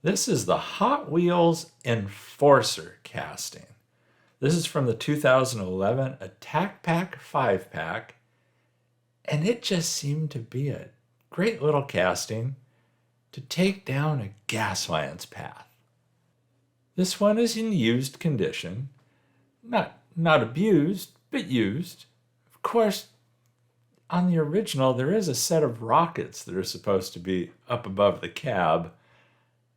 This is the Hot Wheels Enforcer casting. This is from the 2011 Attack Pack 5 pack, and it just seemed to be a great little casting to take down a Gaslands path. This one is in used condition, not abused, but used. Of course, on the original, there is a set of rockets that are supposed to be up above the cab.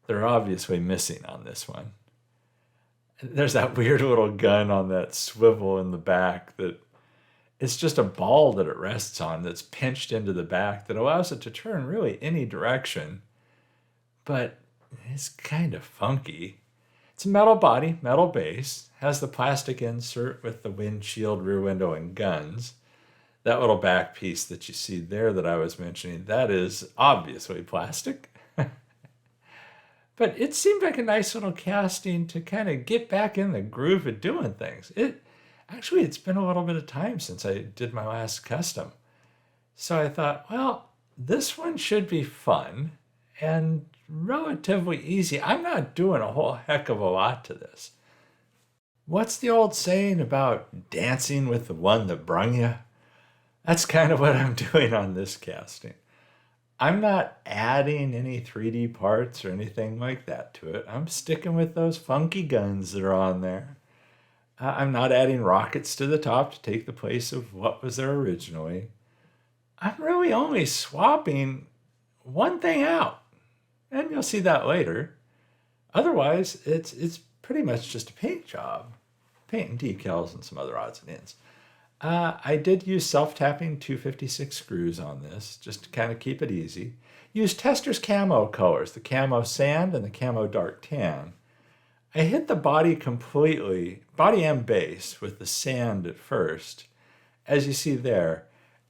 They're obviously missing on this one. There's that weird little gun on that swivel in the back that it's just a ball that it rests on that's pinched into the back that allows it to turn really any direction. But it's kind of funky. It's a metal body, metal base, has the plastic insert with the windshield, rear window, and guns. That little back piece that you see there that I was mentioning, that is obviously plastic. But it seemed like a nice little casting to kind of get back in the groove of doing things. It's been a little bit of time since I did my last custom. So I thought, well, this one should be fun and relatively easy. I'm not doing a whole heck of a lot to this. What's the old saying about dancing with the one that brung you? That's kind of what I'm doing on this casting. I'm not adding any 3D parts or anything like that to it. I'm sticking with those funky guns that are on there. I'm not adding rockets to the top to take the place of what was there originally. I'm really only swapping one thing out, and you'll see that later. Otherwise, it's pretty much just a paint job. Paint and decals and some other odds and ends. I did use self-tapping 256 screws on this, just to kind of keep it easy. Used Tester's camo colors, the camo sand and the camo dark tan. I hit the body completely, body and base, with the sand at first, as you see there.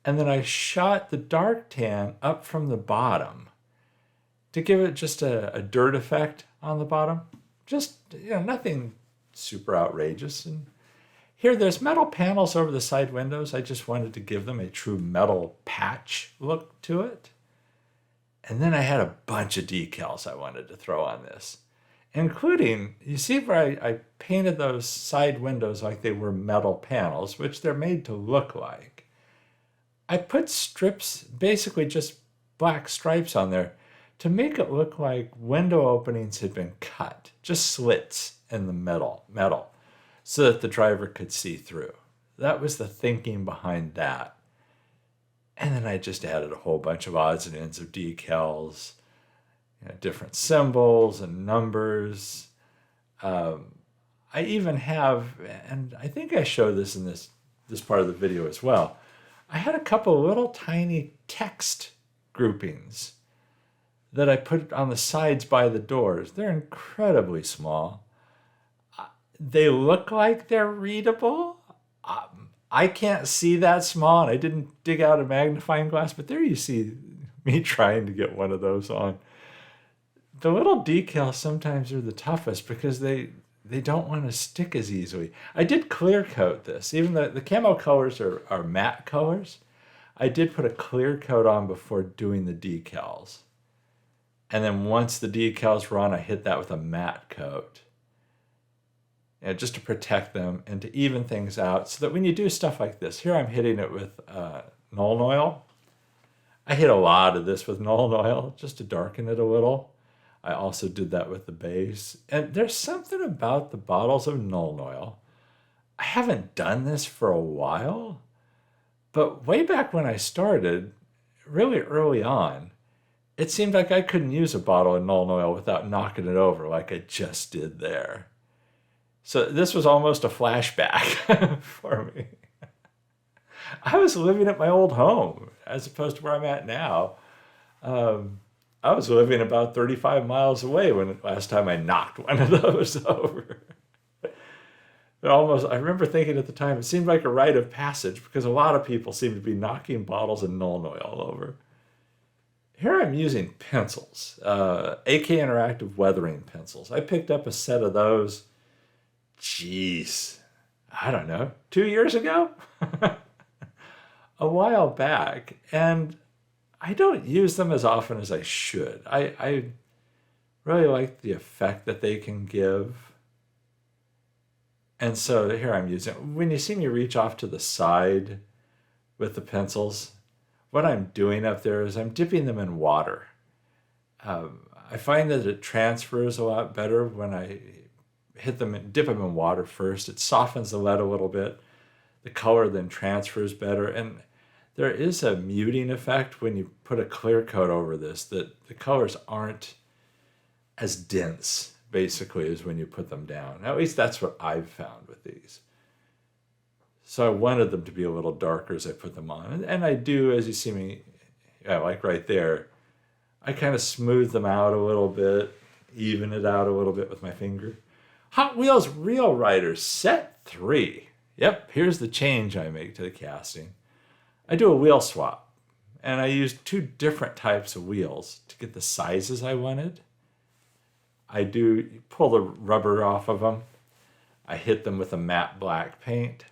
And then I shot the dark tan up from the bottom to give it just a dirt effect on the bottom. Just, nothing super outrageous. And here, there's metal panels over the side windows. I just wanted to give them a true metal patch look to it. And then I had a bunch of decals I wanted to throw on this, including, you see where I painted those side windows like they were metal panels, which they're made to look like. I put strips, basically just black stripes on there to make it look like window openings had been cut, just slits in the metal, so that the driver could see through. That was the thinking behind that. And then I just added a whole bunch of odds and ends of decals, different symbols and numbers. I even have, and I think I show this in this part of the video as well, I had a couple little tiny text groupings that I put on the sides by the doors. They're incredibly small. They look like they're readable. I can't see that small, and I didn't dig out a magnifying glass, but there you see me trying to get one of those on. The little decals sometimes are the toughest because they don't want to stick as easily. I did clear coat this. Even the camo colors are matte colors. I did put a clear coat on before doing the decals. And then once the decals were on, I hit that with a matte coat. Just to protect them and to even things out so that when you do stuff like this, here I'm hitting it with Nuln Oil. I hit a lot of this with Nuln Oil just to darken it a little. I also did that with the base. And there's something about the bottles of Nuln Oil. I haven't done this for a while, but way back when I started, really early on, it seemed like I couldn't use a bottle of Nuln Oil without knocking it over like I just did there. So this was almost a flashback for me. I was living at my old home as opposed to where I'm at now. I was living about 35 miles away when last time I knocked one of those over. I remember thinking at the time, it seemed like a rite of passage because a lot of people seem to be knocking bottles of Nuln Oil over. Here I'm using pencils, AK Interactive weathering pencils. I picked up a set of those, I don't know, 2 years ago? A while back. And I don't use them as often as I should. Really like the effect that they can give. And so here I'm using, when you see me reach off to the side with the pencils, what I'm doing up there is I'm dipping them in water. I find that it transfers a lot better when I hit them and dip them in water first. It softens the lead a little bit. The color then transfers better. And there is a muting effect when you put a clear coat over this, that the colors aren't as dense, basically, as when you put them down. At least that's what I've found with these. So I wanted them to be a little darker as I put them on. And I do, as you see me, like right there, I kind of smooth them out a little bit, even it out a little bit with my finger. Hot Wheels Real Riders Set 3. Yep, here's the change I make to the casting. I do a wheel swap, and I use 2 different types of wheels to get the sizes I wanted. I do pull the rubber off of them. I hit them with a matte black paint.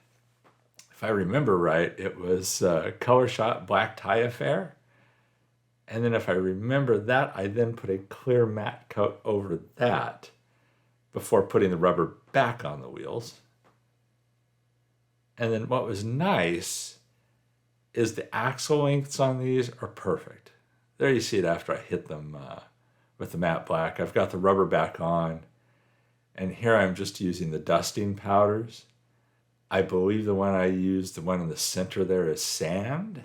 If I remember right, it was Color Shot Black Tie Affair. And then if I remember that, I then put a clear matte coat over that before putting the rubber back on the wheels. And then what was nice is the axle lengths on these are perfect. There you see it after I hit them with the matte black. I've got the rubber back on, and here I'm just using the dusting powders. I believe the one I used, the one in the center there, is sand.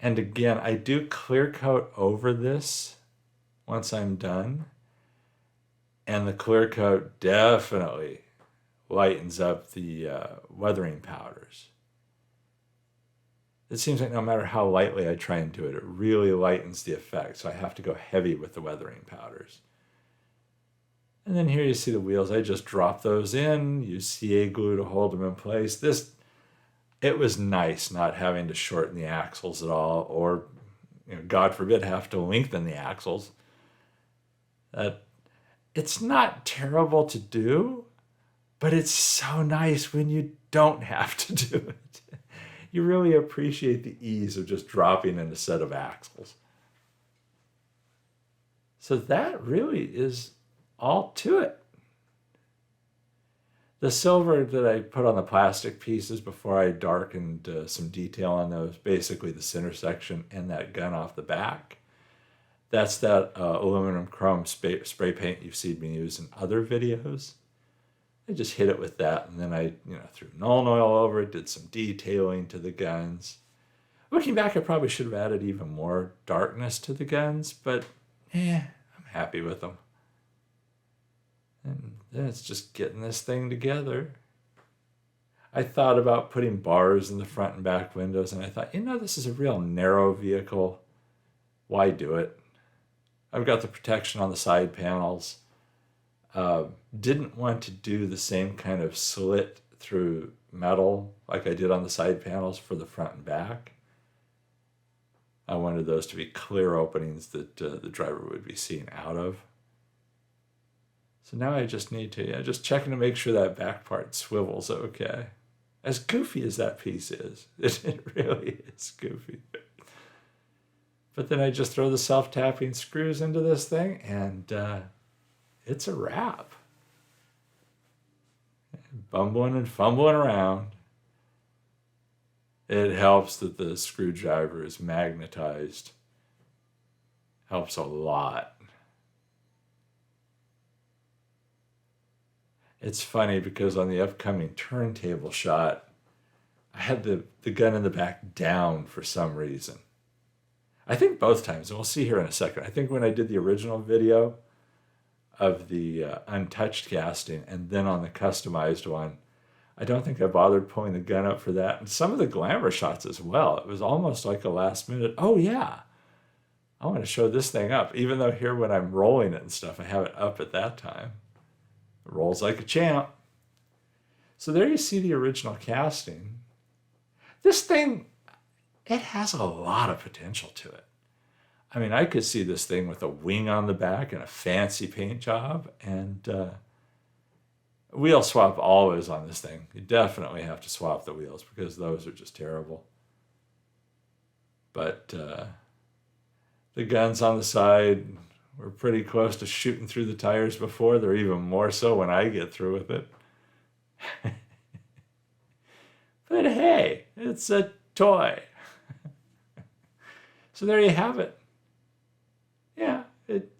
And again, I do clear coat over this once I'm done. And the clear coat definitely lightens up the weathering powders. It seems like no matter how lightly I try and do it, it really lightens the effect. So I have to go heavy with the weathering powders. And then here you see the wheels. I just drop those in, use CA glue to hold them in place. It was nice not having to shorten the axles at all, or, God forbid, have to lengthen the axles. It's not terrible to do, but it's so nice when you don't have to do it. You really appreciate the ease of just dropping in a set of axles. So that really is all to it. The silver that I put on the plastic pieces before I darkened some detail on those, basically the center section and that gun off the back, that's that aluminum chrome spray paint you've seen me use in other videos. I just hit it with that, and then I threw Nuln Oil over it, did some detailing to the guns. Looking back, I probably should have added even more darkness to the guns, but I'm happy with them. And then it's just getting this thing together. I thought about putting bars in the front and back windows, and I thought, this is a real narrow vehicle. Why do it? I've got the protection on the side panels. Didn't want to do the same kind of slit through metal like I did on the side panels for the front and back. I wanted those to be clear openings that the driver would be seen out of. So now I just need to, just checking to make sure that back part swivels okay. As goofy as that piece is, it really is goofy. But then I just throw the self-tapping screws into this thing, and it's a wrap. Bumbling and fumbling around. It helps that the screwdriver is magnetized. Helps a lot. It's funny because on the upcoming turntable shot, I had the gun in the back down for some reason. I think both times, and we'll see here in a second. I think when I did the original video of the untouched casting, and then on the customized one, I don't think I bothered pulling the gun up for that. And some of the Glamour Shots as well. It was almost like a last minute, oh yeah, I want to show this thing up. Even though here when I'm rolling it and stuff, I have it up at that time. It rolls like a champ. So there you see the original casting. This thing, it has a lot of potential to it. I mean, I could see this thing with a wing on the back and a fancy paint job, and wheel swap always on this thing. You definitely have to swap the wheels because those are just terrible. But the guns on the side were pretty close to shooting through the tires before. They're even more so when I get through with it. But hey, it's a toy. So there you have it. Yeah, it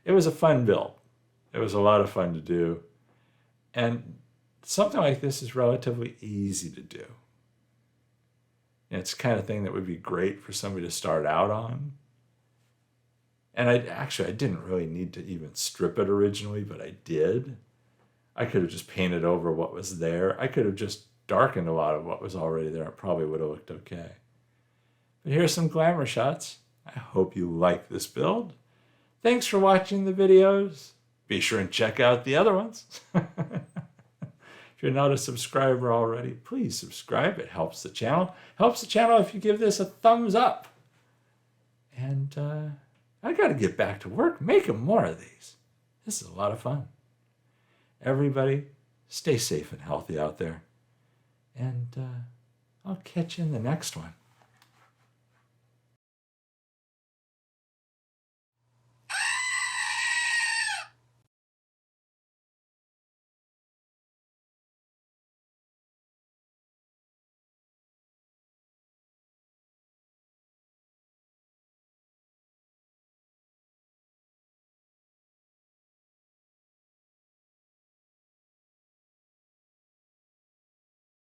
was a fun build. It was a lot of fun to do. And something like this is relatively easy to do. And it's the kind of thing that would be great for somebody to start out on. And I didn't really need to even strip it originally, but I did. I could have just painted over what was there. I could have just darkened a lot of what was already there. It probably would have looked okay. But here's some glamour shots. I hope you like this build. Thanks for watching the videos. Be sure and check out the other ones. If you're not a subscriber already, please subscribe. It helps the channel. Helps the channel if you give this a thumbs up. And I got to get back to work making more of these. This is a lot of fun. Everybody, stay safe and healthy out there. And I'll catch you in the next one.